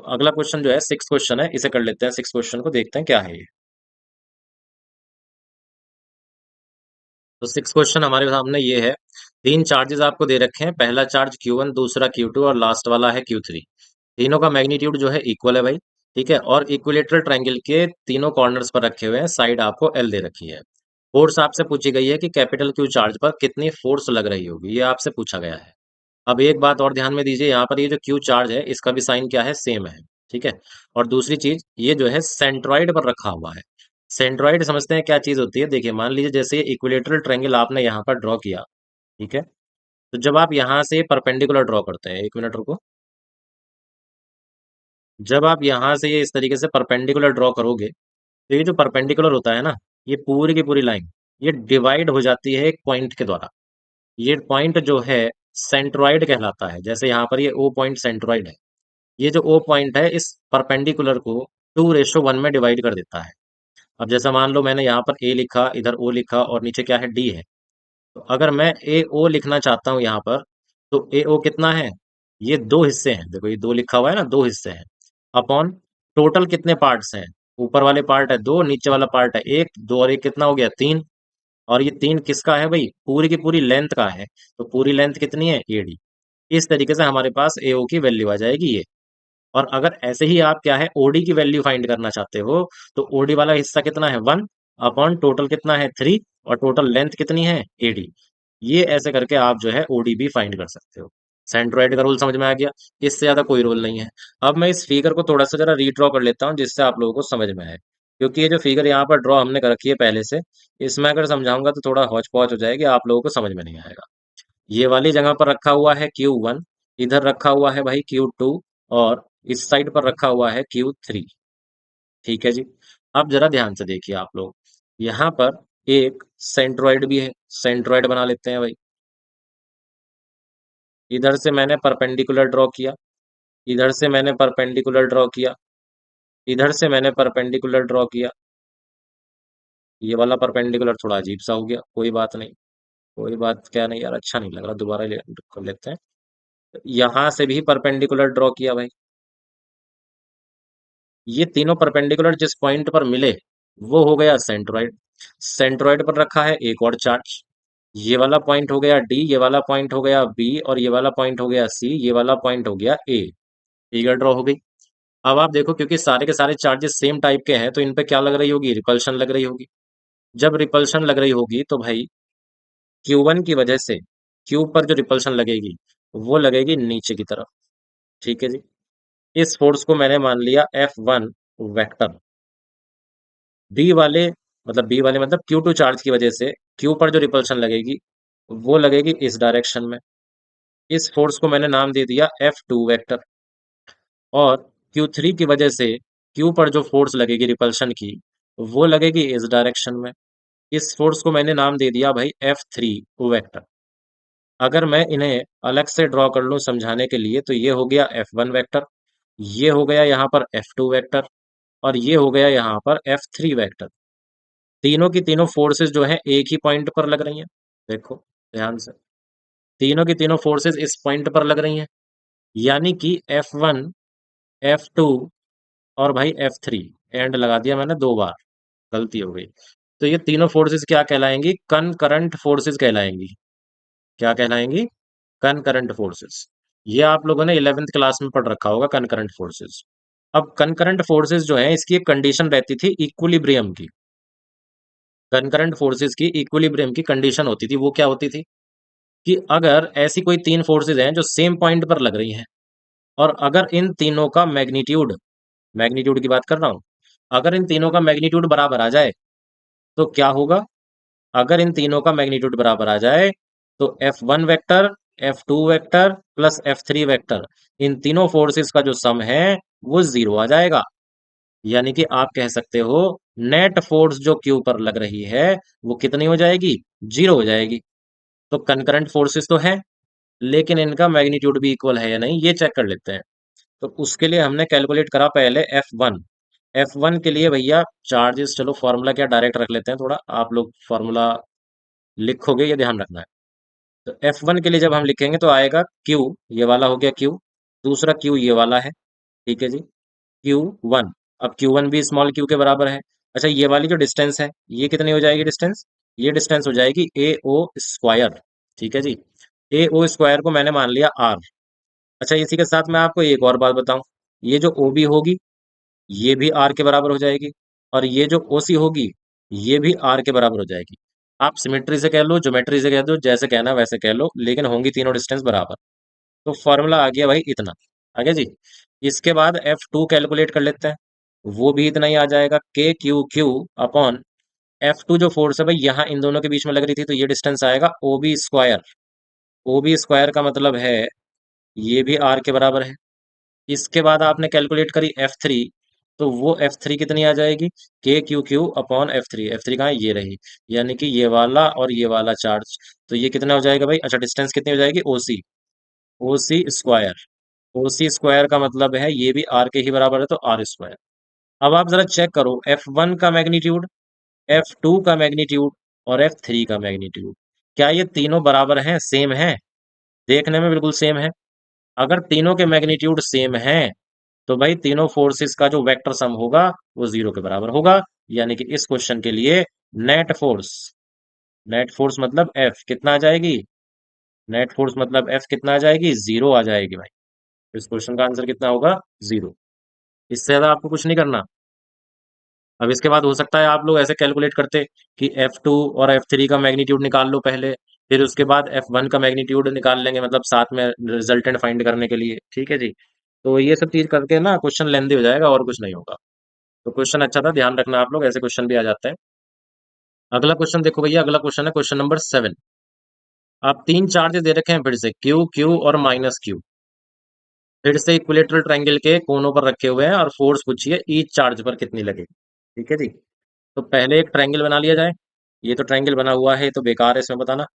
तो अगला क्वेश्चन जो है सिक्स क्वेश्चन है, इसे कर लेते हैं। सिक्स क्वेश्चन को देखते हैं क्या है ये। तो सिक्स क्वेश्चन हमारे सामने ये है। तीन चार्जेस आपको दे रखे हैं, पहला चार्ज Q1, दूसरा Q2 और लास्ट वाला है Q3। तीनों का मैग्नीट्यूड जो है इक्वल है भाई। ठीक है, और इक्विलेटरल ट्रायंगल के तीनों कॉर्नर्स पर रखे हुए हैं, साइड आपको एल दे रखी है। फोर्स आपसे पूछी गई है कि कैपिटल क्यू चार्ज पर कितनी फोर्स लग रही होगी, ये आपसे पूछा गया है। अब एक बात और ध्यान में दीजिए, यहाँ पर ये जो क्यू चार्ज है इसका भी साइन क्या है, सेम है। ठीक है, और दूसरी चीज ये जो है सेंट्रॉइड पर रखा हुआ है। सेंट्रॉइड समझते हैं क्या चीज होती है। देखिए मान लीजिए जैसे ये इक्विलेटरल ट्रायंगल आपने यहाँ पर ड्रॉ किया। ठीक है, तो जब आप यहाँ से परपेंडिकुलर ड्रॉ करते हैं, एक मिनट रुको। जब आप यहाँ से ये इस तरीके से परपेंडिकुलर ड्रॉ करोगे, तो ये जो परपेंडिकुलर होता है ना, ये पूरी की पूरी लाइन ये डिवाइड हो जाती है एक पॉइंट के द्वारा। ये पॉइंट जो है सेंट्रॉइड कहलाता है। जैसे यहाँ पर ये ओ पॉइंट सेंट्रॉइड है। ये जो ओ पॉइंट है इस परपेंडिकुलर को 2:1 में डिवाइड कर देता है। अब जैसा मान लो मैंने यहाँ पर ए लिखा, इधर ओ लिखा और नीचे क्या है, डी है। तो अगर मैं ए ओ लिखना चाहता हूँ यहाँ पर, तो ए ओ कितना है, ये दो हिस्से हैं। देखो ये दो लिखा हुआ है ना, दो हिस्से हैं। अपॉन टोटल कितने पार्ट्स हैं, ऊपर वाले पार्ट है दो, नीचे वाला पार्ट है एक, दो और एक कितना हो गया, तीन। और ये तीन किसका है भाई, पूरी की पूरी लेंथ का है। तो पूरी लेंथ कितनी है, एडी। इस तरीके से हमारे पास एओ की वैल्यू आ जाएगी ये। और अगर ऐसे ही आप क्या है ओडी की वैल्यू फाइंड करना चाहते हो, तो ओडी वाला हिस्सा कितना है, वन, अपॉन टोटल कितना है, थ्री, और टोटल लेंथ कितनी है, एडी। ये ऐसे करके आप जो है ओडी भी फाइंड कर सकते हो। सेंट्रोइड का रूल समझ में आ गया। इससे ज्यादा कोई रूल नहीं है। अब मैं इस फिगर को थोड़ा सा जरा रीड्रॉ कर लेता हूँ, जिससे आप लोगों को समझ में आए। क्योंकि ये जो फिगर यहाँ पर ड्रॉ हमने कर रखी है पहले से, इसमें अगर समझाऊंगा तो थोड़ा हौच पौच हो जाएगी, आप लोगों को समझ में नहीं आएगा। ये वाली जगह पर रखा हुआ है Q1, इधर रखा हुआ है भाई Q2, और इस साइड पर रखा हुआ है Q3। ठीक है जी। अब जरा ध्यान से देखिए आप लोग, यहाँ पर एक सेंट्रोइड भी है। सेंट्रोइड बना लेते हैं भाई। इधर से मैंने परपेंडिकुलर ड्रॉ किया, इधर से मैंने परपेंडिकुलर ड्रॉ किया, इधर से मैंने परपेंडिकुलर ड्रॉ किया। ये वाला परपेंडिकुलर थोड़ा अजीब सा हो गया, कोई बात नहीं। कोई बात क्या नहीं यार, अच्छा नहीं लग रहा, दोबारा कर लेते हैं। यहाँ से भी परपेंडिकुलर ड्रॉ किया भाई। ये तीनों परपेंडिकुलर जिस पॉइंट पर मिले, वो हो गया सेंट्रोइड। सेंट्रोइड पर रखा है एक और चार्ज। ये वाला पॉइंट हो गया डी, ये वाला पॉइंट हो गया बी, और ये वाला पॉइंट हो गया सी, ये वाला पॉइंट हो गया ए। फिगर ड्रॉ हो गई। अब आप देखो, क्योंकि सारे के सारे चार्जेस सेम टाइप के हैं, तो इन पे क्या लग रही होगी, रिपल्शन लग रही होगी। जब रिपल्शन लग रही होगी तो भाई Q1 की वजह से क्यू पर जो रिपल्शन लगेगी, वो लगेगी नीचे की तरफ। ठीक है जी। इस फोर्स को मैंने मान लिया F1 वेक्टर। बी वाले मतलब Q2 चार्ज की वजह से क्यू पर जो रिपल्शन लगेगी, वो लगेगी इस डायरेक्शन में। इस फोर्स को मैंने नाम दे दिया F2 वेक्टर। और Q3 की वजह से क्यू पर जो फोर्स लगेगी रिपल्शन की, वो लगेगी इस डायरेक्शन में। इस फोर्स को मैंने नाम दे दिया भाई F3 वेक्टर। अगर मैं इन्हें अलग से ड्रॉ कर लूं समझाने के लिए, तो ये हो गया F1 वेक्टर, ये हो गया यहाँ पर F2 वेक्टर, और ये हो गया यहाँ पर F3 वेक्टर। तीनों की तीनों फोर्सेस जो है एक ही पॉइंट पर लग रही हैं। देखो ध्यान से, तीनों की तीनों फोर्सेस इस पॉइंट पर लग रही हैं। यानी कि F1, F2 और भाई F3। एंड लगा दिया मैंने दो बार, गलती हो गई। तो ये तीनों फोर्सेस क्या कहलाएंगी, कनकरंट फोर्सेस कहलाएंगी। क्या कहलाएंगी, कनकरंट फोर्सेस। ये आप लोगों ने 11th क्लास में पढ़ रखा होगा, कनकरंट फोर्सेस। अब कनकरंट फोर्सेस जो है, इसकी एक कंडीशन रहती थी इक्विलिब्रियम की। कनकरंट फोर्सेस की इक्विलिब्रियम की कंडीशन होती थी, वो क्या होती थी कि अगर ऐसी कोई तीन फोर्सेस हैं जो सेम पॉइंट पर लग रही हैं, और अगर इन तीनों का मैग्नीट्यूड, मैग्नीट्यूड की बात कर रहा हूं, अगर इन तीनों का मैग्नीट्यूड बराबर आ जाए, तो क्या होगा, अगर इन तीनों का मैग्नीट्यूड बराबर आ जाए, तो F1 vector, F2 vector plus F3 vector, इन तीनों फोर्सेस का जो सम है वो जीरो आ जाएगा। यानी कि आप कह सकते हो नेट फोर्स जो क्यू पर लग रही है, वो कितनी हो जाएगी, जीरो हो जाएगी। तो कंकरेंट फोर्सेस तो है, लेकिन इनका मैग्नीट्यूड भी इक्वल है या नहीं, ये चेक कर लेते हैं। तो उसके लिए हमने कैलकुलेट करा पहले F1। F1 के लिए भैया चार्जेस, चलो फॉर्मूला क्या डायरेक्ट रख लेते हैं, थोड़ा आप लोग फॉर्मूला लिखोगे ये ध्यान रखना है। तो F1 के लिए जब हम लिखेंगे तो आएगा Q, ये वाला हो गया Q, दूसरा Q ये वाला है, ठीक है जी। Q1, अब Q1 भी स्मॉल q के बराबर है। अच्छा, ये वाली जो डिस्टेंस है, ये कितनी हो जाएगी डिस्टेंस? ये डिस्टेंस हो जाएगी ए ओ स्क्वायर। ठीक है जी। ए ओ स्क्वायर को मैंने मान लिया आर। अच्छा, इसी के साथ मैं आपको एक और बात बताऊं, ये जो ओ बी होगी, ये भी आर के बराबर हो जाएगी, और ये जो ओ सी होगी, ये भी आर के बराबर हो जाएगी। आप सिमेट्री से कह लो, ज्योमेट्री से कह दो, जैसे कहना वैसे कह लो, लेकिन होंगी तीनों डिस्टेंस बराबर। तो फॉर्मूला आ गया भाई इतना। आ गया जी। इसके बाद F2 कैलकुलेट कर लेते हैं। वो भी इतना ही आ जाएगा, के क्यू क्यू अपॉन F2 जो फोर्स है भाई, यहाँ इन दोनों के बीच में लग रही थी, तो ये डिस्टेंस आएगा O B square. O B square का मतलब है ये भी आर के बराबर है। इसके बाद आपने कैलकुलेट करी F3, तो वो F3 कितनी आ जाएगी? के Q Q upon F3। F3 कहाँ है? ये रही। यानी कि ये वाला और ये वाला चार्ज। तो ये कितना हो जाएगा भाई? अच्छा, डिस्टेंस कितनी हो जाएगी? OC। ओ सी स्क्वायर। ओ सी स्क्वायर का मतलब है ये भी आर के ही बराबर है, तो आर स्क्वायर। अब आप जरा चेक करो, F1 का मैग्नीट्यूड, F2 का मैग्नीट्यूड और F3 का मैग्नीट्यूड, क्या ये तीनों बराबर हैं, सेम हैं? देखने में बिल्कुल सेम है। अगर तीनों के मैग्नीट्यूड सेम हैं, तो भाई तीनों फोर्सेस का जो वेक्टर सम होगा वो जीरो के बराबर होगा। यानी कि इस क्वेश्चन के लिए नेट फोर्स, नेट फोर्स मतलब F कितना आ जाएगी? नेट फोर्स मतलब F कितना आ जाएगी? जीरो आ जाएगी भाई। इस क्वेश्चन का आंसर कितना होगा? जीरो। इससे ज्यादा आपको कुछ नहीं करना। अब इसके बाद हो सकता है आप लोग ऐसे कैलकुलेट करते कि F2 और F3 का मैग्नीट्यूड निकाल लो पहले, फिर उसके बाद F1 का मैग्नीट्यूड निकाल लेंगे, मतलब साथ में रिजल्टेंट फाइंड करने के लिए। ठीक है जी। तो ये सब चीज करके ना क्वेश्चन लेंदी हो जाएगा, और कुछ नहीं होगा। तो क्वेश्चन अच्छा था, ध्यान रखना आप लोग, ऐसे क्वेश्चन भी आ जाते हैं। अगला क्वेश्चन देखो भैया, अगला क्वेश्चन है क्वेश्चन नंबर 7। आप तीन चार्ज दे रखे हैं फिर से, क्यू क्यू और माइनस क्यू, फिर से इक्विलेटरल ट्रायंगल के कोनों पर रखे हुए हैं, और फोर्स पूछिए ईच चार्ज पर कितनी लगेगी। ठीक है जी। तो पहले एक ट्रायंगल बना लिया जाए। ये तो ट्रायंगल बना हुआ है, तो बेकार है इसमें बताना।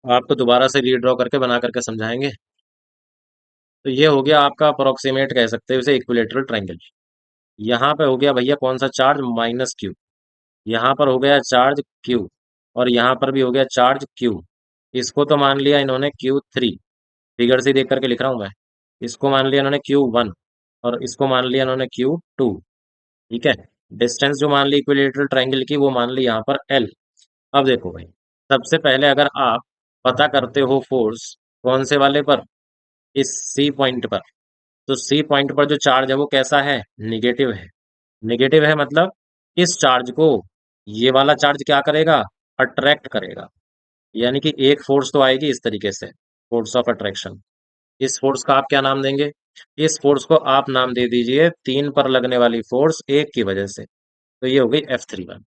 आपको दोबारा से रीड्रॉ करके बना करके समझाएंगे। तो ये हो गया आपका अप्रोक्सीमेट, कह सकते हैं उसे, इक्विलेटरल ट्रायंगल। यहाँ पे हो गया भैया कौन सा चार्ज? Minus Q. यहाँ पर हो गया चार्ज क्यू, और यहाँ पर भी हो गया चार्ज क्यू। इसको तो मान लिया इन्होंने Q3, फिगर से देख करके लिख रहा हूं मैं। इसको मान लिया इन्होंने Q1, और इसको मान लिया इन्होंने Q2। ठीक है। डिस्टेंस जो मान ली इक्विलेटरल ट्रायंगल की, वो मान ली यहाँ पर L। अब देखो भाई, सबसे पहले अगर आप पता करते हो फोर्स कौन से वाले पर, इस C पॉइंट पर, तो C पॉइंट पर जो चार्ज है वो कैसा है? निगेटिव है। निगेटिव है मतलब इस चार्ज को ये वाला चार्ज क्या करेगा? अट्रैक्ट करेगा। यानी कि एक फोर्स तो आएगी इस तरीके से, फोर्स ऑफ अट्रैक्शन। इस फोर्स का आप क्या नाम देंगे? इस फोर्स को आप नाम दे दीजिए तीन पर लगने वाली फोर्स एक की वजह से। तो ये हो गई F31।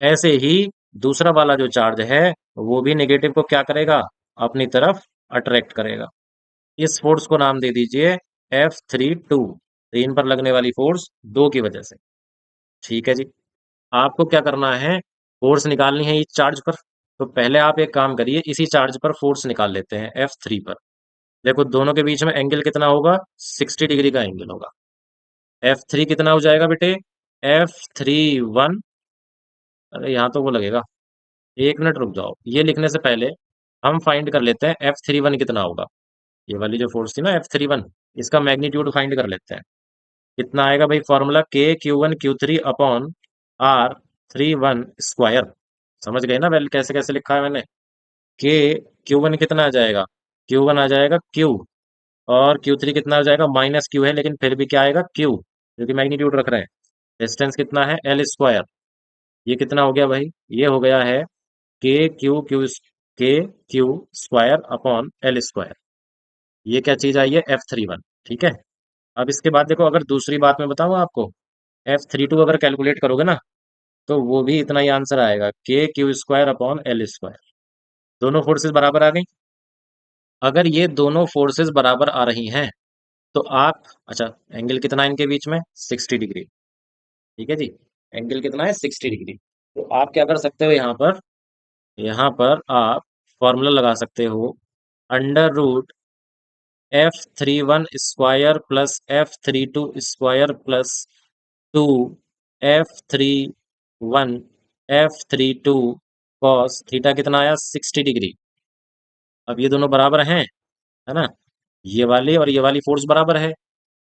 ऐसे ही दूसरा वाला जो चार्ज है, वो भी नेगेटिव को क्या करेगा? अपनी तरफ अट्रैक्ट करेगा। इस फोर्स को नाम दे दीजिए F32, तीन पर लगने वाली फोर्स दो की वजह से। ठीक है जी। आपको क्या करना है? फोर्स निकालनी है इस चार्ज पर। तो पहले आप एक काम करिए, इसी चार्ज पर फोर्स निकाल लेते हैं, F3 पर। देखो दोनों के बीच में एंगल कितना होगा? 60 डिग्री का एंगल होगा। F3 कितना हो जाएगा बेटे? F31, अरे यहाँ तो वो लगेगा, एक मिनट रुक जाओ, ये लिखने से पहले हम फाइंड कर लेते हैं F31 कितना होगा। ये वाली जो फोर्स थी ना F31, इसका मैग्नीट्यूड फाइंड कर लेते हैं। कितना आएगा भाई? Formula K Q1 Q3 upon R31 square. समझ गए ना वैल्यू कैसे कैसे लिखा है मैंने? के Q1 कितना आ जाएगा? Q1 आ जाएगा Q, और Q3 कितना आ जाएगा? माइनस Q है, लेकिन फिर भी क्या आएगा? Q, क्योंकि मैग्नीट्यूड रख रहे हैं। डिस्टेंस कितना है? L square. ये कितना हो गया भाई? ये हो गया है के Q square upon L square. ये क्या चीज आई है? F31। ठीक है। अब इसके बाद देखो, अगर दूसरी बात मैं बताऊं आपको, F32 अगर कैलकुलेट करोगे ना, तो वो भी इतना ही आंसर आएगा, के Q square upon L square. दोनों फोर्सेस बराबर आ गई। अगर ये दोनों फोर्सेस बराबर आ रही हैं, तो आप, अच्छा, एंगल कितना है इनके बीच में? 60 डिग्री। ठीक है जी। एंगल कितना है? 60 डिग्री। तो आप क्या कर सकते हो यहाँ पर? यहाँ पर आप फॉर्मूला लगा सकते हो, under root F31 square plus F32 square plus 2 F31 F32 cos theta, कितना आया? 60 डिग्री। अब ये दोनों बराबर हैं, है ना? ये वाली और ये वाली फोर्स बराबर है।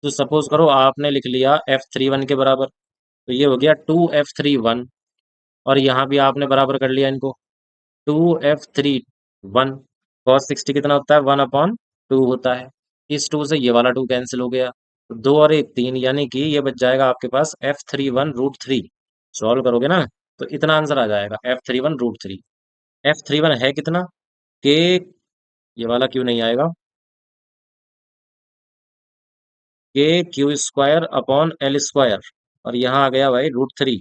तो सपोज करो आपने लिख लिया F31 के बराबर, तो ये हो गया 2F31। और यहाँ भी आपने बराबर कर लिया इनको, 2F31। कॉस 60 कितना होता है, 1/2 होता है। इस 2 से ये वाला 2 कैंसिल हो गया, तो 2 और 1 3, यानी कि ये बच जाएगा आपके पास F31√3। सॉल्व करोगे ना, तो इतना आंसर आ जाएगा F31√3। F31 है कितना, के, ये वाला क्यों नहीं आएगा, K² / L²। और यहाँ आ गया भाई √3,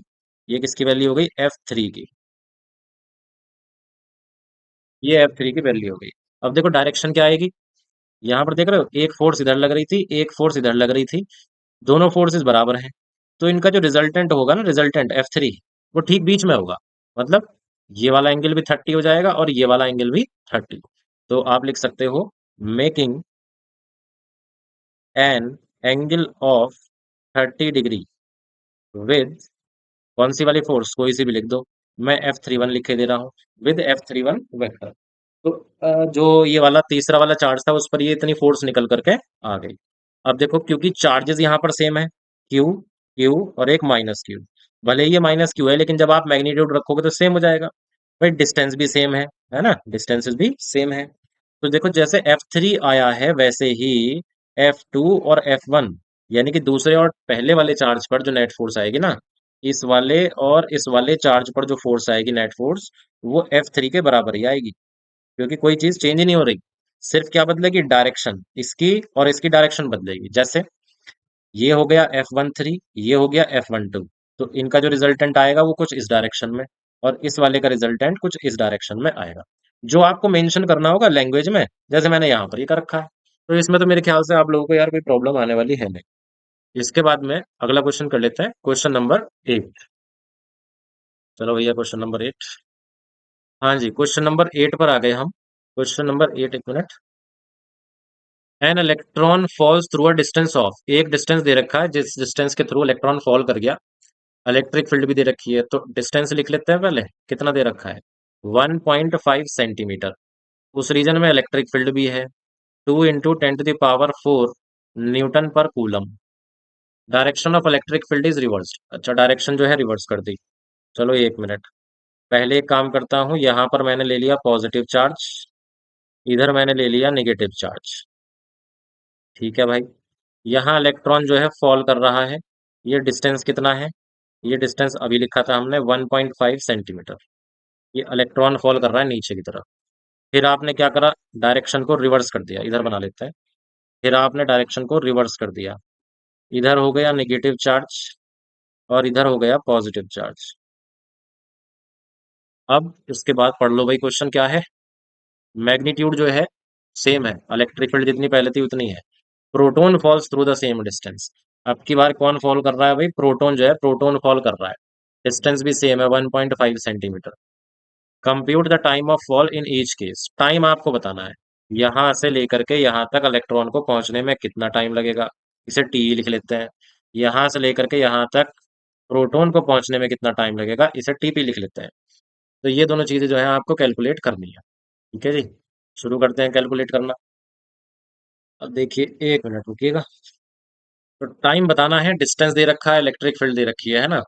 ये किसकी वैल्यू हो गई, F3 की। ये F3 की वैल्यू हो गई। अब देखो डायरेक्शन क्या आएगी, यहाँ पर देख रहे हो, एक फोर्स इधर लग रही थी, एक फोर्स इधर लग रही थी, दोनों फोर्सेस बराबर हैं। तो इनका जो रिजल्टेंट होगा ना, रिजल्टेंट F3, वो ठीक बीच में होगा। मतलब ये वाला एंगल भी 30 हो जाएगा और ये वाला एंगल भी 30। तो आप लिख सकते हो, making an angle of 30 degree with, कौन सी वाली फोर्स, कोई सी भी लिख दो, मैं F31 लिख के दे रहा हूँ, विद F31 वेक्टर। तो जो ये वाला तीसरा वाला चार्ज था उस पर ये इतनी फोर्स निकल करके आ गई। अब देखो, क्योंकि चार्जेस यहाँ पर सेम है, क्यू, क्यू और एक माइनस क्यू। भले ही ये माइनस क्यू है, लेकिन जब आप मैग्नीट्यूड रखोगे तो सेम हो जाएगा। भाई डिस्टेंस भी सेम है ना, डिस्टेंसेस भी सेम है। तो देखो जैसे F3 आया है, वैसे ही F2 और F1, यानी कि दूसरे और पहले वाले चार्ज पर जो नेट फोर्स आएगी ना, इस वाले और इस वाले चार्ज पर जो फोर्स आएगी नेट फोर्स, वो F3 के बराबर ही आएगी। क्योंकि कोई चीज चेंज ही नहीं हो रही, सिर्फ क्या बदलेगी, डायरेक्शन, इसकी और इसकी डायरेक्शन बदलेगी। जैसे ये हो गया F13, ये हो गया F12, तो इनका जो रिजल्टेंट आएगा वो कुछ इस डायरेक्शन में, और इस वाले का रिजल्टेंट कुछ इस डायरेक्शन में आएगा। जो आपको मेंशन करना होगा लैंग्वेज में, जैसे मैंने यहाँ पर ये कर रखा है। तो इसमें तो मेरे ख्याल से आप लोगों को यार कोई प्रॉब्लम आने वाली है नहीं। इसके बाद में अगला क्वेश्चन कर लेते हैं, क्वेश्चन नंबर 8। चलो भैया क्वेश्चन नंबर 8। हाँ जी, क्वेश्चन नंबर 8 पर आ गए हम। क्वेश्चन नंबर 8, एक minute. An electron falls through a distance of, एक डिस्टेंस दे रखा है, जिस डिस्टेंस के थ्रू इलेक्ट्रॉन फॉल कर गया। इलेक्ट्रिक फील्ड भी दे रखी है, तो डिस्टेंस लिख लेते हैं पहले, कितना दे रखा है, 1.5 सेंटीमीटर। उस रीजन में इलेक्ट्रिक फील्ड भी है, 2 × 10⁴ न्यूटन पर coulomb. Direction of electric field is reversed, अच्छा डायरेक्शन जो है रिवर्स कर दी। चलो 1 मिनट, पहले एक काम करता हूँ, यहाँ पर मैंने ले लिया पॉजिटिव चार्ज, इधर मैंने ले लिया नेगेटिव चार्ज। ठीक है भाई, यहाँ इलेक्ट्रॉन जो है फॉल कर रहा है। ये डिस्टेंस कितना है, ये डिस्टेंस अभी लिखा था हमने 1.5 सेंटीमीटर। ये इलेक्ट्रॉन फॉल कर रहा है नीचे की तरफ। फिर आपने क्या करा, डायरेक्शन को रिवर्स कर दिया, इधर बना लेते हैं। फिर आपने डायरेक्शन को रिवर्स कर दिया, इधर हो गया नेगेटिव चार्ज और इधर हो गया पॉजिटिव चार्ज। अब इसके बाद पढ़ लो भाई, क्वेश्चन क्या है। मैग्नीट्यूड जो है सेम है, इलेक्ट्रिक फील्ड जितनी पहले थी उतनी है। Proton falls through the same distance. अब की बार कौन फॉल कर रहा है भाई, प्रोटॉन जो है, प्रोटॉन फॉल कर रहा है। डिस्टेंस भी सेम है, 1.5 centimetre. Compute the time of fall in each case, time आपको बताना है, यहाँ से लेकर के यहाँ तक इलेक्ट्रॉन को पहुंचने में कितना टाइम लगेगा, इसे टी लिख लेते हैं। यहाँ से लेकर के यहाँ तक प्रोटॉन को पहुंचने में कितना टाइम लगेगा, इसे टीपी लिख लेते हैं। तो ये दोनों चीजें जो है आपको कैलकुलेट करनी है। ठीक है जी, शुरू करते हैं कैलकुलेट करना। अब देखिए, 1 मिनट रुकिएगा। तो टाइम बताना है, डिस्टेंस दे रखा है, इलेक्ट्रिक फील्ड दे रखी है ना।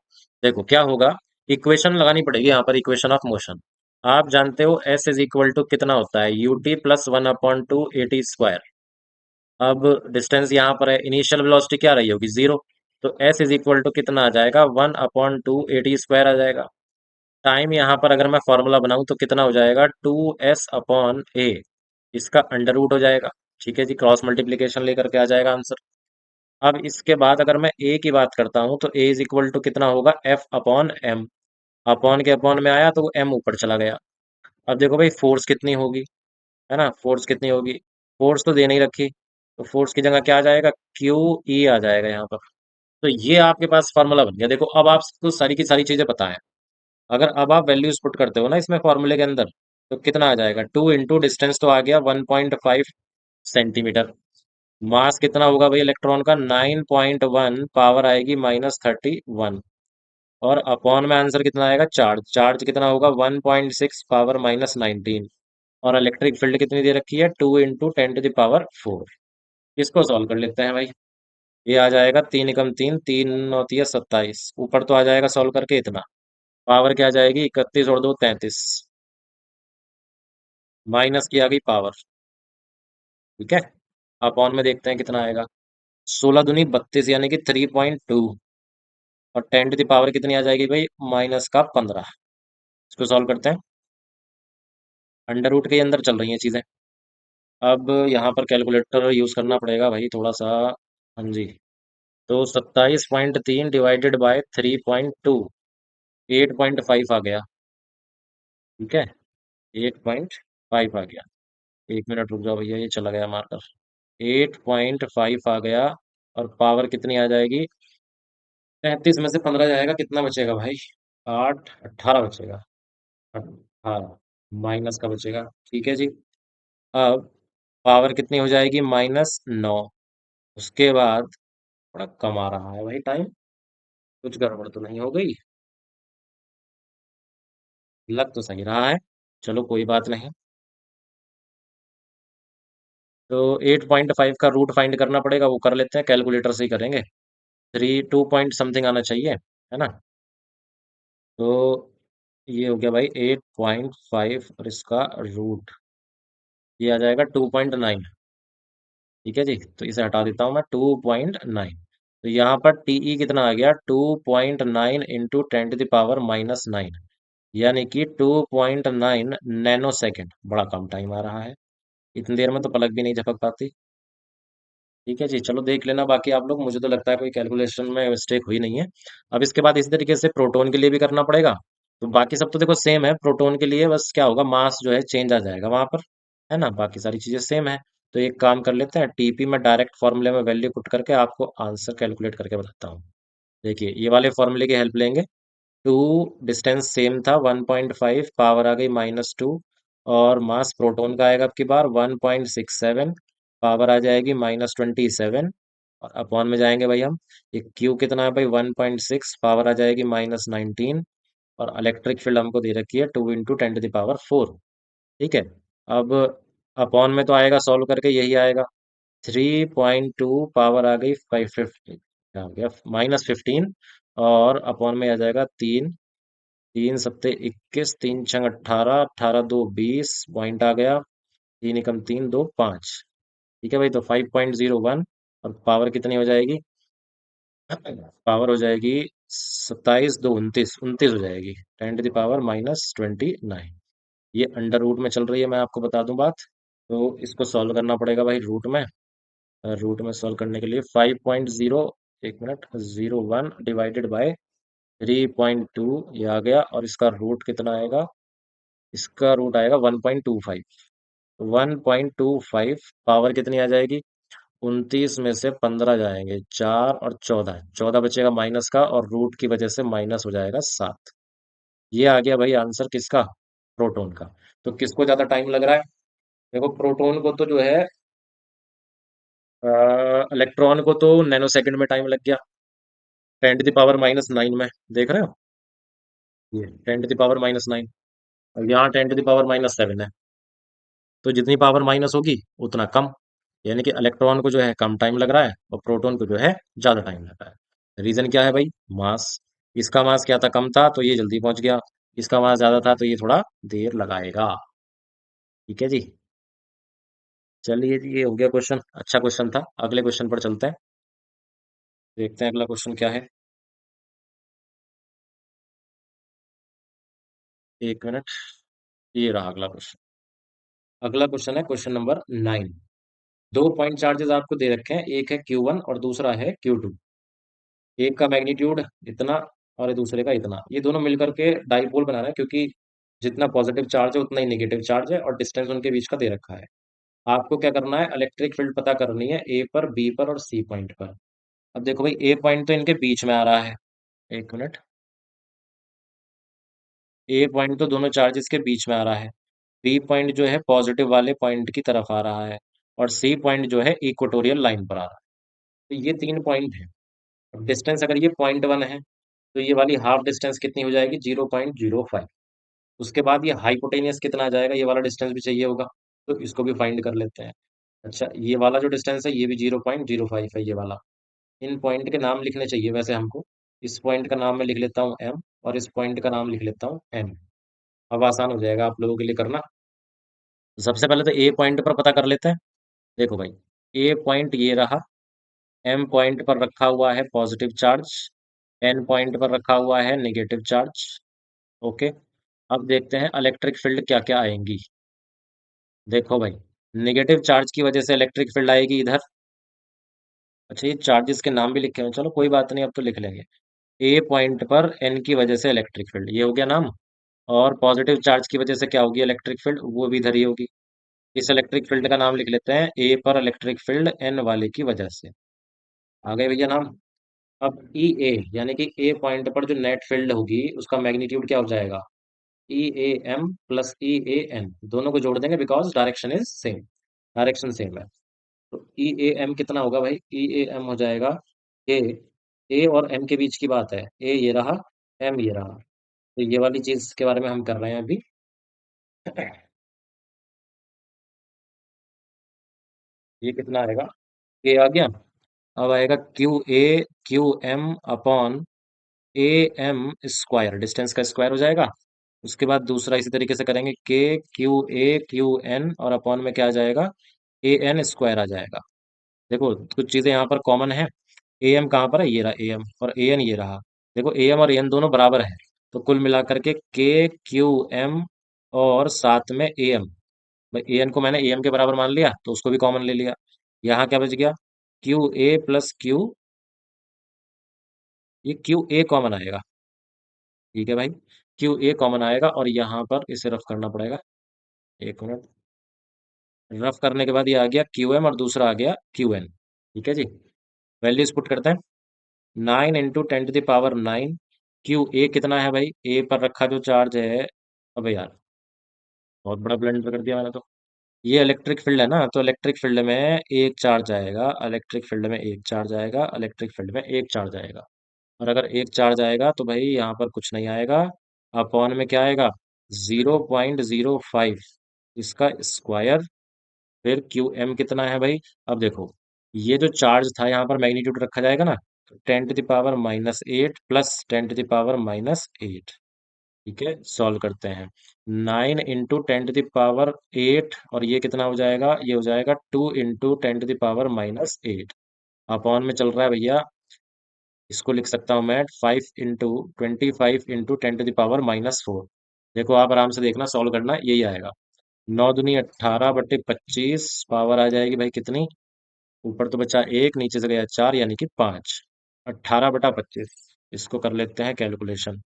देखो क्या होगा, इक्वेशन लगानी पड़ेगी यहाँ पर, इक्वेशन ऑफ मोशन। आप जानते हो एस इज इक्वल टू कितना होता है, यूटी प्लस 1/2 AT²। अब डिस्टेंस यहाँ पर है, इनिशियल वेलोसिटी क्या रही होगी, 0। तो एस इज इक्वल टू कितना आ जाएगा, 1/2 AT² आ जाएगा। टाइम यहाँ पर अगर मैं फॉर्मूला बनाऊं तो कितना हो जाएगा, 2S/A, इसका अंडर रूट हो जाएगा। ठीक है जी, क्रॉस मल्टीप्लीकेशन लेकर के आ जाएगा आंसर। अब इसके बाद अगर मैं ए की बात करता हूं, तो ए इज इक्वल टू कितना होगा, F/m। अपॉन के अपॉन में आया तो वो m ऊपर चला गया। अब देखो भाई फोर्स कितनी होगी, है ना, फोर्स कितनी होगी, फोर्स तो दे नहीं रखी, तो फोर्स की जगह क्या आ जाएगा, QE आ जाएगा यहाँ पर। तो ये आपके पास फॉर्मूला बन गया। देखो अब आपको सारी की सारी चीजें पता है। अगर अब आप वैल्यूज पुट करते हो ना इसमें फॉर्मूले के अंदर, तो कितना आ जाएगा, 2 × डिस्टेंस तो आ गया 1.5 सेंटीमीटर। मास कितना होगा भाई इलेक्ट्रॉन का, 9.1, पावर आएगी -31। और अपॉन में आंसर कितना आएगा, चार्ज, चार्ज कितना होगा, 1.6 पावर -19। और इलेक्ट्रिक फील्ड कितनी दे रखी है, 2 × 10⁴। इसको सॉल्व कर लेते हैं भाई। ये आ जाएगा 3 × 3, 3 × 9 = 27। ऊपर तो आ जाएगा सॉल्व करके इतना। पावर क्या आ जाएगी? 31 और 2 33। माइनस की आ गई पावर। ठीक है। अपॉन में देखते हैं कितना आएगा। 16 दूनी 32 यानी कि 3.2। और 10 की पावर कितनी आ जाएगी भाई? -15। इसको सॉल्व करते हैं। अंडर रूट के अंदर चल रही हैं चीजें। अब यहाँ पर कैलकुलेटर यूज करना पड़ेगा भाई थोड़ा सा। हाँ जी। तो 27.3 डिवाइडेड बाय 3.2, 8.5 आ गया। ठीक है। 8.5 आ गया। 1 मिनट रुक जाओ भैया, ये चला गया मार्कर। 8.5 आ गया। और पावर कितनी आ जाएगी? 33 में से 15 जाएगा, कितना बचेगा भाई? 8, 18 बचेगा। 18 माइनस का बचेगा। ठीक है जी। अब पावर कितनी हो जाएगी? -9। उसके बाद थोड़ा कम आ रहा है भाई टाइम। कुछ गड़बड़ तो नहीं हो गई? लग तो सही रहा है। चलो कोई बात नहीं। तो 8.5 का रूट फाइंड करना पड़ेगा, वो कर लेते हैं, कैलकुलेटर से ही करेंगे। 2 पॉइंट समथिंग आना चाहिए, है ना? तो ये हो गया भाई 8.5 और इसका रूट, ये आ जाएगा 2.9। ठीक है जी। तो इसे हटा देता हूँ मैं, 2.9। तो यहाँ पर टीई कितना आ गया? 2.9 इंटू 10⁻⁻9, यानी कि 2.9 नैनो सेकेंड। बड़ा कम टाइम आ रहा है। इतनी देर में तो पलक भी नहीं झपक पाती। ठीक है जी। चलो देख लेना बाकी आप लोग, मुझे तो लगता है कोई कैलकुलेशन में मिस्टेक हुई नहीं है। अब इसके बाद इसी तरीके से प्रोटॉन के लिए भी करना पड़ेगा। तो बाकी सब तो देखो सेम है। प्रोटॉन के लिए बस क्या होगा, मास जो है चेंज आ जाएगा वहां पर, है ना? बाकी सारी चीजें सेम है। तो एक काम कर लेते हैं, टीपी में डायरेक्ट फॉर्मूले में वैल्यू पुट करके आपको आंसर कैलकुलेट करके बताता हूँ। देखिए ये वाले फॉर्मूले की हेल्प लेंगे। 2, डिस्टेंस सेम था, 1.5, पावर आ गई -2। और मास प्रोटॉन का आएगा आपकी बार 1.67, पावर आ जाएगी -27। और अपॉन में जाएंगे भाई हम। ये क्यू कितना है भाई? 1.6, पावर आ जाएगी -19। और इलेक्ट्रिक फील्ड हमको दे रखी है 2 × 10⁻⁴। ठीक है। अब अपॉन में तो आएगा, सॉल्व करके यही आएगा। 3.2, पावर आ गई 550, क्या हो गया? -15। और अपॉन में आ जाएगा 3। 3 × 7 = 21, 3 × 6 = 18, 18 × 2 = 20, पॉइंट आ गया। 3 × 3 = 2 = 5। ठीक है भाई। तो 5.01। और पावर कितनी हो जाएगी? पावर हो जाएगी 27 × 2 = 29, 29 हो जाएगी। 10⁻⁻29। ये अंडर रूट में चल रही है, मैं आपको बता दूं बात। तो इसको सॉल्व करना पड़ेगा भाई रूट में। रूट में सॉल्व करने के लिए 5.0, 1 मिनट, 01 डिवाइडेड बाय 3.2, ये आ गया। और इसका रूट कितना आएगा? इसका रूट आएगा 1.25। 1.25, पावर कितनी आ जाएगी? 29 में से 15 जाएंगे, 4 और 14, 14 बचेगा माइनस का, और रूट की वजह से माइनस हो जाएगा 7। ये आ गया भाई आंसर किसका? प्रोटॉन का। तो किसको ज्यादा टाइम लग रहा है? देखो प्रोटॉन को तो जो है, इलेक्ट्रॉन को तो नैनो सेकंड में टाइम लग गया। 10⁻⁻9 में देख रहे हो? ये 10⁻⁻9। और यहाँ 10⁻⁻7 है। तो जितनी पावर माइनस होगी उतना कम। यानी कि इलेक्ट्रॉन को जो है कम टाइम लग रहा है, और प्रोटॉन को जो है ज्यादा टाइम लग रहा है। रीजन क्या है भाई? मास। इसका मास क्या था? कम था तो ये जल्दी पहुंच गया। इसका मास ज्यादा था तो ये थोड़ा देर लगाएगा। ठीक है जी। चलिए जी, ये हो गया क्वेश्चन। अच्छा क्वेश्चन था। अगले क्वेश्चन पर चलते हैं। देखते हैं अगला क्वेश्चन क्या है। 1 मिनट। ये रहा अगला क्वेश्चन। अगला क्वेश्चन है क्वेश्चन नंबर 9। दो पॉइंट चार्जेस आपको दे रखे हैं, एक है Q1 और दूसरा है Q2। एक का मैग्नीट्यूड इतना और दूसरे का इतना। ये दोनों मिलकर के डाइपोल बना रहे हैं, क्योंकि जितना पॉजिटिव चार्ज है उतना ही नेगेटिव चार्ज है, और डिस्टेंस उनके बीच का दे रखा है। आपको क्या करना है? इलेक्ट्रिक फील्ड पता करनी है ए पर, बी पर और सी पॉइंट पर। अब देखो भाई, ए पॉइंट तो इनके बीच में आ रहा है। 1 मिनट। ए पॉइंट तो दोनों चार्जेस के बीच में आ रहा है। बी पॉइंट जो है पॉजिटिव वाले पॉइंट की तरफ आ रहा है। और सी पॉइंट जो है इक्वेटोरियल लाइन पर आ रहा है। तो ये 3 पॉइंट है। अब डिस्टेंस अगर ये .1 है, तो ये वाली हाफ डिस्टेंस कितनी हो जाएगी? 0.05। उसके बाद ये हाइपोटेनियस कितना आ जाएगा? ये वाला डिस्टेंस भी चाहिए होगा, तो इसको भी फाइंड कर लेते हैं। अच्छा, ये वाला जो डिस्टेंस है ये भी 0.05 है, ये वाला। इन पॉइंट के नाम लिखने चाहिए वैसे हमको। इस पॉइंट का नाम मैं लिख लेता हूँ एम, और इस पॉइंट का नाम लिख लेता हूँ एन। अब आसान हो जाएगा आप लोगों के लिए करना। सबसे पहले तो ए पॉइंट पर पता कर लेते हैं। देखो भाई, ए पॉइंट ये रहा, एम पॉइंट पर रखा हुआ है पॉजिटिव चार्ज, एन पॉइंट पर रखा हुआ है नेगेटिव चार्ज। ओके। अब देखते हैं इलेक्ट्रिक फील्ड क्या क्या आएंगी। देखो भाई, नेगेटिव चार्ज की वजह से इलेक्ट्रिक फील्ड आएगी इधर। अच्छा, ये चार्जेस के नाम भी लिखे हैं, चलो कोई बात नहीं, अब तो लिख लेंगे। ए पॉइंट पर एन की वजह से इलेक्ट्रिक फील्ड, ये हो गया नाम। और पॉजिटिव चार्ज की वजह से क्या होगी इलेक्ट्रिक फील्ड, वो भी इधर ही होगी। इस इलेक्ट्रिक फील्ड का नाम लिख लेते हैं ए पर इलेक्ट्रिक फील्ड एन वाले की वजह से। आ गए भैया नाम। अब ई ए, यानी कि ए पॉइंट पर जो नेट फील्ड होगी उसका मैग्नीट्यूड क्या हो जाएगा, E A M plus E A N, दोनों को जोड़ देंगे because direction is same, direction same है। तो ई ए एम कितना होगा भाई, ई ए एम हो जाएगा ए, ए और एम के बीच की बात है, ए ये रहा, एम ये रहा। तो ये वाली चीज के बारे में हम कर रहे हैं अभी। ये कितना आएगा, ए आ गया। अब आएगा Q M upon A M square, distance का स्क्वायर हो जाएगा। उसके बाद दूसरा इसी तरीके से करेंगे, क्यू एन, और अपॉन में क्या आ जाएगा, ए एन स्क्वायर आ जाएगा। देखो कुछ चीजें यहाँ पर कॉमन है। ए एम कहाँ पर है, ये रहा ए एम, और ए एन ये रहा। देखो ए एम और ए एन दोनों बराबर है, तो कुल मिलाकर के क्यू एम और साथ में ए एम। भाई ए एन को मैंने ए एम के बराबर मान लिया, तो उसको भी कॉमन ले लिया। यहाँ क्या बच गया, क्यू ए प्लस क्यू, ये क्यू ए कॉमन आएगा। ठीक है भाई, क्यू ए कॉमन आएगा, और यहाँ पर इसे रफ करना पड़ेगा। एक मिनट, रफ करने के बाद ये आ गया क्यू एम और दूसरा आ गया क्यू एन। ठीक है जी। वैल्यूज पुट करते हैं। 9 × 10⁻⁹ क्यू ए कितना है भाई, ए पर रखा जो चार्ज है, अबे यार बहुत बड़ा ब्लंडर कर दिया मैंने तो। ये इलेक्ट्रिक फील्ड है ना, तो इलेक्ट्रिक फील्ड में एक चार्ज आएगा, इलेक्ट्रिक फील्ड में एक चार्ज आएगा, इलेक्ट्रिक फील्ड में एक चार्ज आएगा। और अगर एक चार्ज आएगा तो भाई यहाँ पर कुछ नहीं आएगा। अपॉन में क्या आएगा, 0.05, इसका स्क्वायर, फिर क्यू एम कितना है भाई। अब देखो, ये जो चार्ज था यहाँ पर मैग्नीट्यूड रखा जाएगा ना, 10⁻⁻8 प्लस 10⁻⁻8। ठीक है, सॉल्व करते हैं। 9 × 10⁻8, और ये कितना हो जाएगा, ये हो जाएगा 2 × 10⁻⁻8। अपॉन में चल रहा है भैया, इसको लिख सकता हूँ मैं 5 × 25 × 10⁻⁻4। देखो आप आराम से देखना, सॉल्व करना, यही आएगा। 9 दूनी 18/25, पावर आ जाएगी भाई कितनी, ऊपर तो बचा एक, नीचे से गया चार, यानी कि 5। 18/25, इसको कर लेते हैं कैलकुलेशन।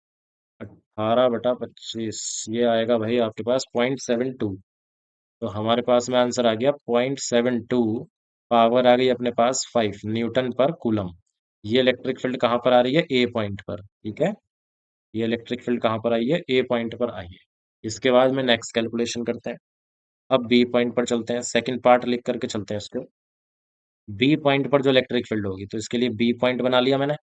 18/25, ये आएगा भाई आपके पास 0.72। तो हमारे पास में आंसर आ गया 0.72। पावर आ गई अपने पास 5 न्यूटन पर कूलम। ये इलेक्ट्रिक फील्ड कहाँ पर आ रही है, ए पॉइंट पर। ठीक है, ये इलेक्ट्रिक फील्ड कहाँ पर आई है, ए पॉइंट पर आई है। इसके बाद में नेक्स्ट कैलकुलेशन करते हैं। अब बी पॉइंट पर चलते हैं, सेकंड पार्ट लिख करके चलते हैं इसको। बी पॉइंट पर जो इलेक्ट्रिक फील्ड होगी, तो इसके लिए बी पॉइंट बना लिया मैंने।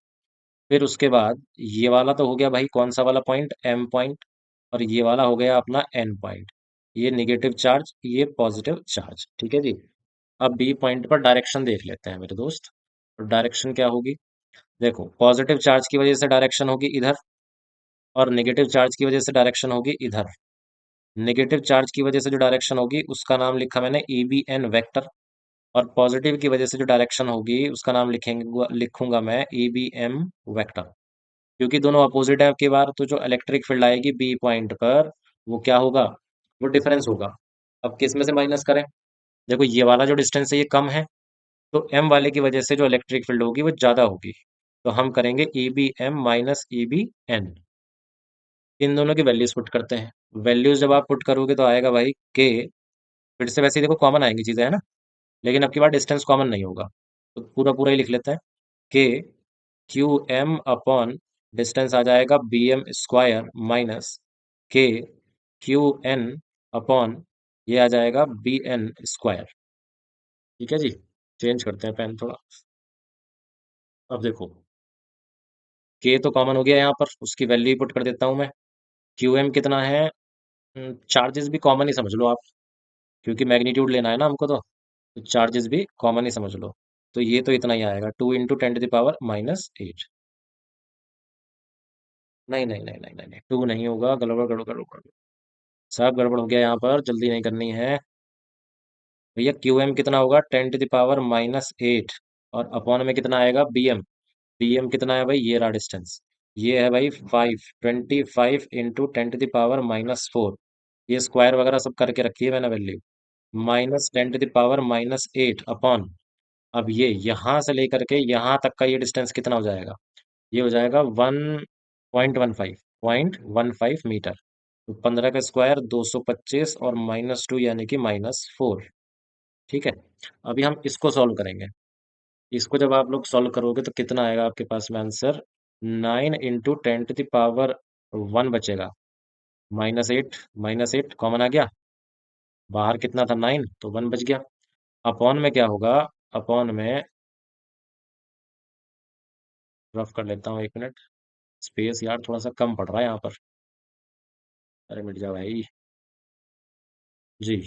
फिर उसके बाद ये वाला तो हो गया भाई, कौन सा वाला पॉइंट, एम पॉइंट। और ये वाला हो गया अपना एन पॉइंट। ये निगेटिव चार्ज, ये पॉजिटिव चार्ज। ठीक है जी। अब बी पॉइंट पर डायरेक्शन देख लेते हैं मेरे दोस्त। तो डायरेक्शन क्या होगी, देखो पॉजिटिव चार्ज की वजह से डायरेक्शन होगी इधर, और नेगेटिव चार्ज की वजह से डायरेक्शन होगी इधर। नेगेटिव चार्ज की वजह से जो डायरेक्शन होगी उसका नाम लिखा मैंने ई बी एन वेक्टर, और पॉजिटिव की वजह से जो डायरेक्शन होगी उसका नाम लिखूंगा मैं ई बी एम वेक्टर। क्योंकि दोनों अपोजिट है की बार, तो जो इलेक्ट्रिक फील्ड आएगी बी पॉइंट पर, वो क्या होगा, वो डिफरेंस होगा। अब किस में से माइनस करें, देखो ये वाला जो डिस्टेंस है ये कम है, तो एम वाले की वजह से जो इलेक्ट्रिक फील्ड होगी वो ज्यादा होगी। तो हम करेंगे E B M minus E B N. इन दोनों की वैल्यूज पुट करते हैं। वैल्यूज जब आप पुट करोगे तो आएगा भाई के, फिर से वैसे ही देखो कॉमन आएंगी चीजें है ना, लेकिन अब की बार डिस्टेंस कॉमन नहीं होगा, तो पूरा पूरा ही लिख लेते हैं। के क्यू एम अपॉन डिस्टेंस आ जाएगा बी एम स्क्वायर माइनस के क्यू एन अपॉन, ये आ जाएगा बी एन स्क्वायर। ठीक है जी। चेंज करते हैं पेन थोड़ा। अब देखो, के तो कॉमन हो गया यहाँ पर, उसकी वैल्यू पुट कर देता हूँ मैं। क्यू एम कितना है, चार्जेस भी कॉमन ही समझ लो आप, क्योंकि मैग्नीट्यूड लेना है ना हमको, तो चार्जेस भी कॉमन ही समझ लो। तो ये तो इतना ही आएगा, 2 × 10⁻⁻8। नहीं नहीं नहीं नहीं नहीं नहीं, 2 नहीं होगा, गड़बड़ गड़बड़ गड़बड़ गड़बड़। सब गड़बड़ हो गया यहाँ पर, जल्दी नहीं करनी है भैया। QM कितना होगा, 10⁻⁻8, और अपॉन में कितना आएगा, BM कितना है भाई, ये रहा डिस्टेंस। ये है भाई 5, 25 × 10⁻⁻4। ये स्क्वायर वगैरह सब करके रखी है मैंने वैल्यू। -10⁻⁻8 अपॉन, अब ये यहाँ से लेकर के यहाँ तक का ये डिस्टेंस कितना हो जाएगा, ये हो जाएगा 1.15 मीटर। तो 15 का स्क्वायर 225, और -2 यानी कि -4। ठीक है। अभी हम इसको सॉल्व करेंगे। इसको जब आप लोग सॉल्व करोगे तो कितना आएगा आपके पास में आंसर, 9 × 10⁻1 बचेगा। -8, -8 कॉमन आ गया, बाहर कितना था 9, तो 1 बच गया। अपॉन में क्या होगा, अपॉन में रफ कर लेता हूँ, 1 मिनट। स्पेस यार थोड़ा सा कम पड़ रहा है यहाँ पर। अरे मिट जा भाई। जी।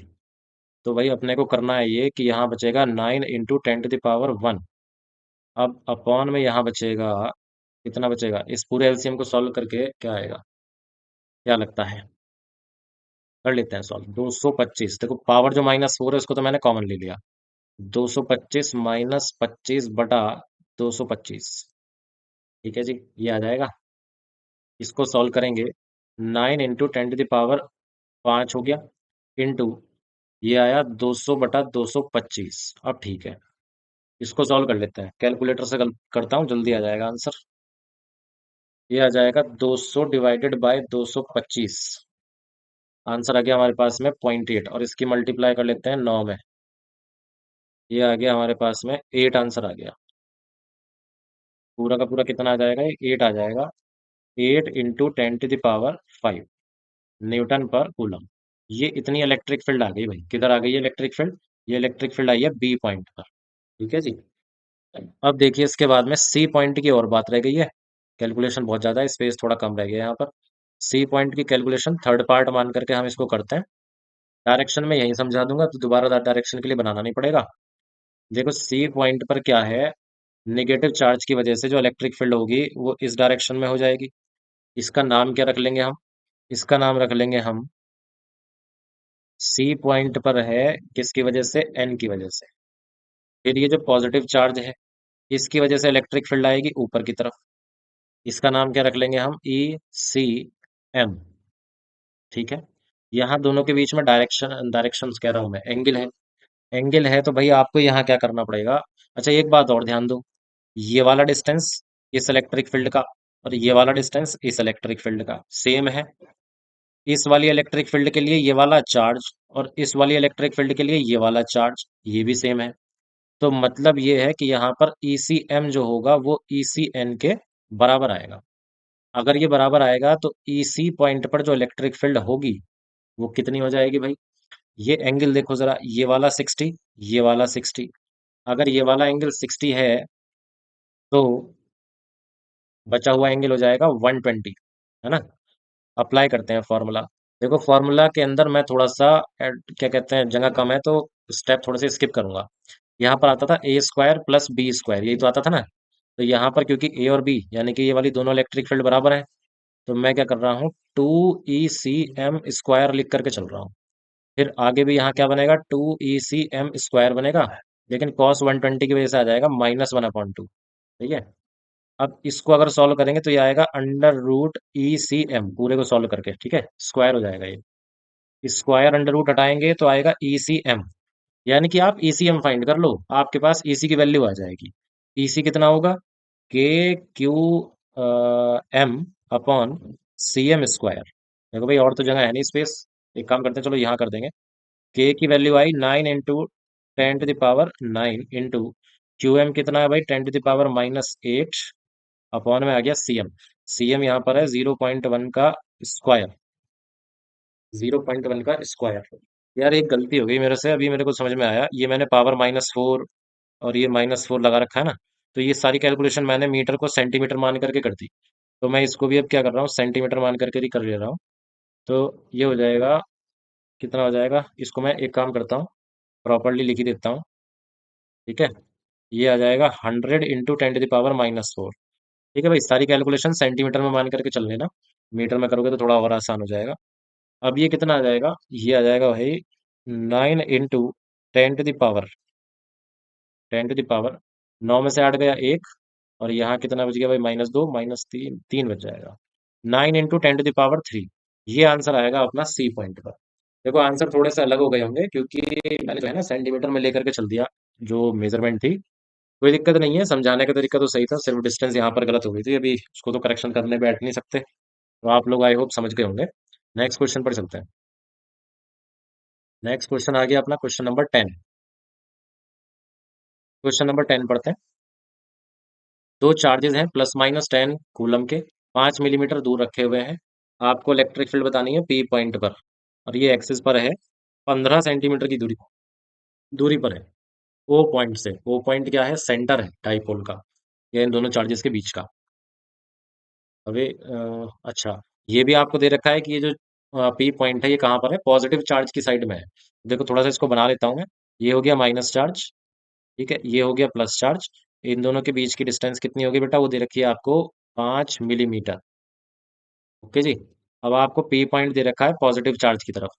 तो भाई अपने को करना है ये कि यहाँ बचेगा 9 × 10⁻1। अब अपॉन में यहाँ बचेगा, कितना बचेगा, इस पूरे एलसीएम को सॉल्व करके क्या आएगा, क्या लगता है, कर लेते हैं सॉल्व। 225, देखो पावर जो -4 है उसको तो मैंने कॉमन ले लिया। 225 -25/225। ठीक है जी, ये आ जाएगा। इसको सॉल्व करेंगे, 9 × 10⁻5 हो गया, इंटू ये आया 200/225। अब ठीक है, इसको सॉल्व कर लेते हैं, कैलकुलेटर से करता हूँ, जल्दी आ जाएगा आंसर। ये आ जाएगा 200/225। आंसर आ गया हमारे पास में 0.8, और इसकी मल्टीप्लाई कर लेते हैं 9 में। ये आ गया हमारे पास में 8, आंसर आ गया। पूरा का पूरा कितना आ जाएगा, ये 8 आ जाएगा। 8 × 10⁻5 न्यूटन पर कूलम। ये इतनी इलेक्ट्रिक फील्ड आ गई भाई, किधर आ गई है इलेक्ट्रिक फील्ड, ये इलेक्ट्रिक फील्ड आई है बी पॉइंट पर। ठीक है जी। अब देखिए इसके बाद में सी पॉइंट की और बात रह गई है। कैलकुलेशन बहुत ज़्यादा है, स्पेस थोड़ा कम रह गया यहाँ पर। सी पॉइंट की कैलकुलेशन थर्ड पार्ट मान करके हम इसको करते हैं। डायरेक्शन में यही समझा दूंगा, तो दोबारा डायरेक्शन के लिए बनाना नहीं पड़ेगा। देखो सी पॉइंट पर क्या है, नेगेटिव चार्ज की वजह से जो इलेक्ट्रिक फील्ड होगी वो इस डायरेक्शन में हो जाएगी। इसका नाम क्या रख लेंगे हम, इसका नाम रख लेंगे हम, सी पॉइंट पर है किसकी वजह से, एन की वजह से। फिर ये जो पॉजिटिव चार्ज है इसकी वजह से इलेक्ट्रिक फील्ड आएगी ऊपर की तरफ। इसका नाम क्या रख लेंगे हम, ECM। ठीक है। यहाँ दोनों के बीच में डायरेक्शंस कह रहा हूँ मैं, एंगल है। एंगल है तो भाई आपको यहाँ क्या करना पड़ेगा। अच्छा एक बात और ध्यान दो, ये वाला डिस्टेंस इस इलेक्ट्रिक फील्ड का, और ये वाला डिस्टेंस इस इलेक्ट्रिक फील्ड का सेम है। इस वाली इलेक्ट्रिक फील्ड के लिए ये वाला चार्ज, और इस वाली इलेक्ट्रिक फील्ड के लिए ये वाला चार्ज, ये भी सेम है। तो मतलब ये है कि यहाँ पर ECM जो होगा वो ECN के बराबर आएगा। अगर ये बराबर आएगा तो EC पॉइंट पर जो इलेक्ट्रिक फील्ड होगी वो कितनी हो जाएगी भाई। ये एंगल देखो जरा, ये वाला 60, ये वाला 60। अगर ये वाला एंगल 60 है तो बचा हुआ एंगल हो जाएगा 120, है ना। अप्लाई करते हैं फॉर्मूला। देखो फॉर्मूला के अंदर मैं थोड़ा सा क्या कहते हैं, जगह कम है तो स्टेप थोड़े से स्किप करूंगा। यहाँ पर आता था A² + B², यही तो आता था ना। तो यहाँ पर क्योंकि ए और बी यानी कि ये वाली दोनों इलेक्ट्रिक फील्ड बराबर है, तो मैं क्या कर रहा हूँ, 2ECM² लिख करके चल रहा हूँ। फिर आगे भी यहाँ क्या बनेगा, 2ECM² बनेगा, लेकिन cos 120 की वजह से आ जाएगा -1/2। ठीक है। अब इसको अगर सॉल्व करेंगे तो ये आएगा √ECM, पूरे को सॉल्व करके, ठीक है, स्क्वायर हो जाएगा ये। स्क्वायर अंडर रूट हटाएंगे तो आएगा ECM, यानी कि आप ECM फाइंड कर लो, आपके पास EC की वैल्यू आ जाएगी। EC कितना होगा, KQM अपॉन CM²। देखो भाई और तो जगह है नहीं स्पेस, एक काम करते हैं, चलो यहाँ कर देंगे। K की वैल्यू आई 9 × 10⁻9 इंटू QM कितना है भाई, 10⁻−8 अपॉन में आ गया CM। CM यहाँ पर है 0.1 का स्क्वायर, 0.1 का स्क्वायर। यार एक गलती हो गई मेरे से, अभी मेरे को समझ में आया, ये मैंने पावर -4 और ये -4 लगा रखा है ना, तो ये सारी कैलकुलेशन मैंने मीटर को सेंटीमीटर मान करके कर दी। तो मैं इसको भी अब क्या कर रहा हूँ, सेंटीमीटर मान करके ही कर ले रहा हूँ। तो ये हो जाएगा, कितना हो जाएगा, इसको मैं एक काम करता हूँ, प्रॉपरली लिख ही देता हूँ। ठीक है। ये आ जाएगा 100 × 10⁻⁴। ठीक है भाई, सारी कैलकुलेशन सेंटीमीटर में मान करके चल लेना, मीटर में करोगे तो थोड़ा और आसान हो जाएगा। अब ये कितना आ जाएगा, ये आ जाएगा भाई 9 × 10⁻, 10⁻, 9 में से 8 गया 1, और यहाँ कितना बच गया भाई, -2, -3, 3 बच जाएगा। 9 × 10⁻³ ये आंसर आएगा अपना सी पॉइंट पर। देखो आंसर थोड़े से अलग हो गए होंगे, क्योंकि मैंने जो है ना सेंटीमीटर में लेकर के चल दिया जो मेजरमेंट थी। कोई दिक्कत नहीं है, समझाने का तरीका तो सही था, सिर्फ डिस्टेंस यहाँ पर गलत हो गई थी, अभी उसको तो करेक्शन करने बैठ नहीं सकते। तो आप लोग आई होप समझ गए होंगे। नेक्स्ट क्वेश्चन पर चलते हैं। नेक्स्ट क्वेश्चन आ गया अपना क्वेश्चन नंबर 10। क्वेश्चन नंबर 10 पढ़ते हैं। दो चार्जेस हैं +-10 कूलम के, 5 मिलीमीटर दूर रखे हुए हैं। आपको इलेक्ट्रिक फील्ड बतानी है पी पॉइंट पर, और ये एक्सिस पर है, 15 सेंटीमीटर की दूरी दूरी पर है। ओ पॉइंट से, ओ पॉइंट क्या है, सेंटर है डाइपोल का, या इन दोनों चार्जेस के बीच का। अबे अच्छा, ये भी आपको दे रखा है कि ये जो पी पॉइंट है ये कहाँ पर है, पॉजिटिव चार्ज की साइड में है। देखो थोड़ा सा इसको बना लेता हूँ मैं। ये हो गया माइनस चार्ज, ठीक है, ये हो गया प्लस चार्ज। इन दोनों के बीच की डिस्टेंस कितनी होगी बेटा, वो दे रखी है आपको 5 मिलीमीटर। ओके जी। अब आपको पी पॉइंट दे रखा है पॉजिटिव चार्ज की तरफ,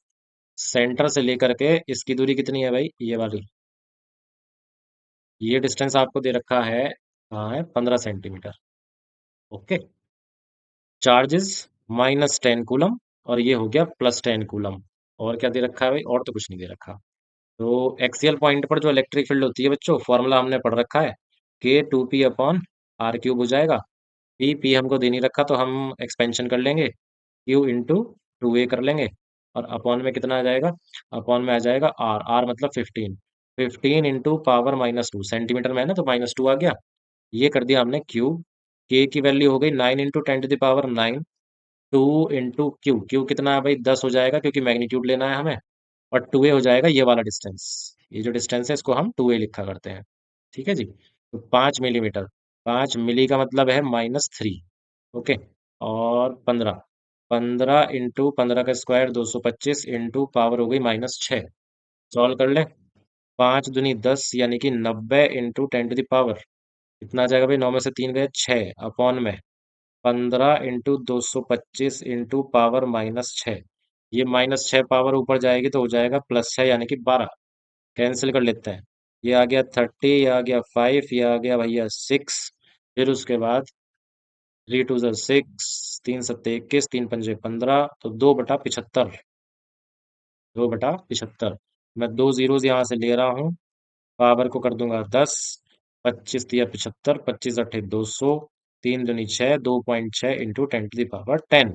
सेंटर से लेकर के इसकी दूरी कितनी है भाई, ये वाली, ये डिस्टेंस आपको दे रखा है, कहाँ है, 15 सेंटीमीटर। ओके। चार्जेस -10 कूलम, और ये हो गया +10 कूलम। और क्या दे रखा है भाई, और तो कुछ नहीं दे रखा। तो एक्सियल पॉइंट पर जो इलेक्ट्रिक फील्ड होती है बच्चों, फॉर्मूला हमने पढ़ रखा है, K 2P/R³ हो जाएगा। पी हमको दे नहीं रखा, तो हम एक्सपेंशन कर लेंगे, Q × 2A कर लेंगे, और अपॉन में कितना आ जाएगा, अपॉन में आ जाएगा आर, आर मतलब 15, 15 × 10⁻², सेंटीमीटर में है ना तो -2 आ गया। ये कर दिया हमने क्यूब, के की वैल्यू हो गई 9 × 10⁹, 2 × क्यू, कितना है भाई, 10 हो जाएगा, क्योंकि मैग्नीट्यूड लेना है हमें, और 2A हो जाएगा ये वाला डिस्टेंस। ये जो डिस्टेंस है इसको हम 2A लिखा करते हैं। ठीक है जी। तो 5 मिलीमीटर, 5 मिली का मतलब है -3। ओके। और 15, 15 × 15 का स्क्वायर 225, इंटू पावर हो गई -6। सॉल्व कर ले, 5 दूनी 10, यानी कि 90 × 10⁻। कितना आ जाएगा भाई, 9 में से 3 गए 6, अपॉन में 15 × 225 इंटू पावर -6। ये -6 पावर ऊपर जाएगी तो हो जाएगा +6, यानी कि 12। कैंसिल कर लेते हैं, ये आ गया 30, ये आ गया 5, ये आ गया भैया 6। फिर उसके बाद 3 × 2 = 6, 3 × 7 = 21, 3 × 5 = 15, तो 2/75, 2/75। मैं दो जीरोज यहाँ से ले रहा हूँ, पावर को कर दूंगा 10, 25 × 3 = 75, 25 × 8 = 200, 3 दूनी 6, 2.6 इंटू 10⁻10।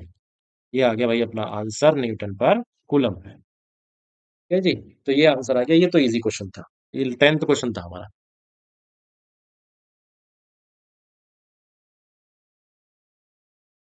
ये आ गया भाई अपना आंसर, न्यूटन पर कूलम है। ठीक है जी। तो ये आंसर आ गया, ये तो इजी क्वेश्चन था, ये 10th क्वेश्चन था हमारा।